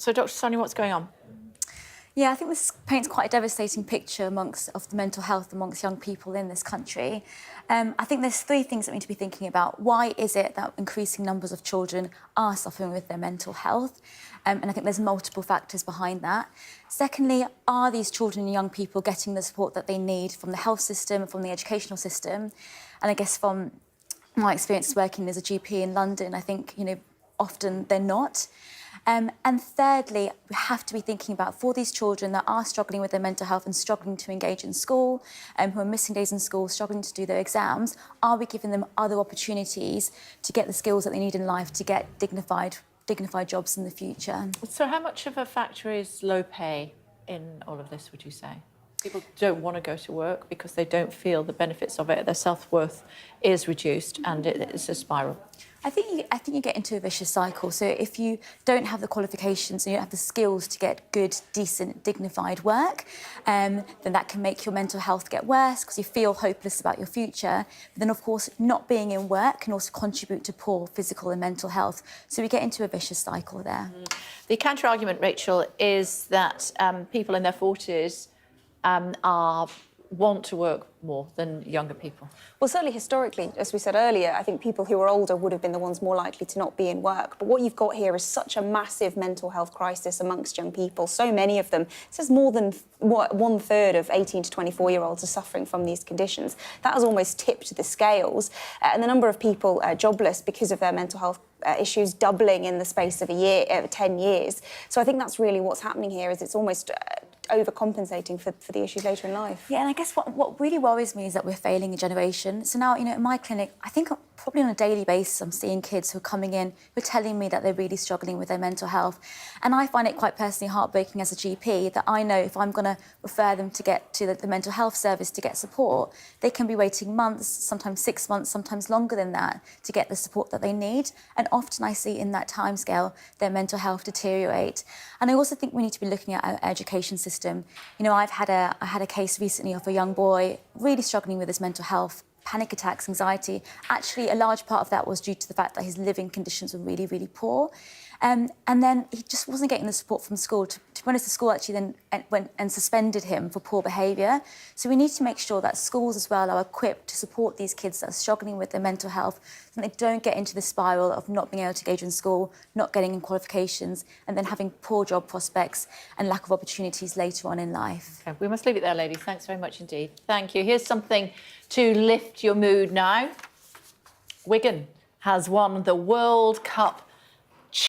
So, Dr. Sonia, what's going on? Yeah, I think this paints quite a devastating picture of the mental health amongst young people in this country. I think there's three things that we need to be thinking about. Why is it that increasing numbers of children are suffering with their mental health? And I think there's multiple factors behind that. Secondly, are these children and young people getting the support that they need from the health system, from the educational system? And I guess from my experience working as a GP in London, I think, often they're not. And thirdly, we have to be thinking about for these children that are struggling with their mental health and struggling to engage in school, who are missing days in school, struggling to do their exams, are we giving them other opportunities to get the skills that they need in life to get dignified jobs in the future? So how much of a factor is low pay in all of this, would you say? People don't want to go to work because they don't feel the benefits of it. Their self-worth is reduced and it's a spiral. I think you get into a vicious cycle. So if you don't have the qualifications and you don't have the skills to get good, decent, dignified work, then that can make your mental health get worse because you feel hopeless about your future. But then, of course, not being in work can also contribute to poor physical and mental health. So we get into a vicious cycle there. The counter-argument, Rachel, is that people in their 40s want to work more than younger people. Well, certainly historically, as we said earlier, I think people who are older would have been the ones more likely to not be in work. But what you've got here is such a massive mental health crisis amongst young people. So many of them. It says more than one third of 18 to 24-year-olds are suffering from these conditions. That has almost tipped the scales. And the number of people jobless because of their mental health issues doubling in the space of 10 years. So I think that's really what's happening here, is it's almost overcompensating for the issues later in life. Yeah, and I guess what really worries me is that we're failing a generation. So now, in my clinic, I think probably on a daily basis, I'm seeing kids who are coming in who are telling me that they're really struggling with their mental health. And I find it quite personally heartbreaking as a GP that I know if I'm going to refer them to get to the mental health service to get support, they can be waiting months, sometimes 6 months, sometimes longer than that, to get the support that they need. And often I see in that timescale their mental health deteriorate. And I also think we need to be looking at our education system. I had a case recently of a young boy really struggling with his mental health, panic attacks, anxiety. Actually, a large part of that was due to the fact that his living conditions were really, really poor. And then he just wasn't getting the support from school. To be honest, the school actually then went and suspended him for poor behaviour. So we need to make sure that schools as well are equipped to support these kids that are struggling with their mental health, so they don't get into the spiral of not being able to engage in school, not getting in qualifications, and then having poor job prospects and lack of opportunities later on in life. Okay, we must leave it there, ladies. Thanks very much indeed. Thank you. Here's something to lift your mood now. Wigan has won the World Cup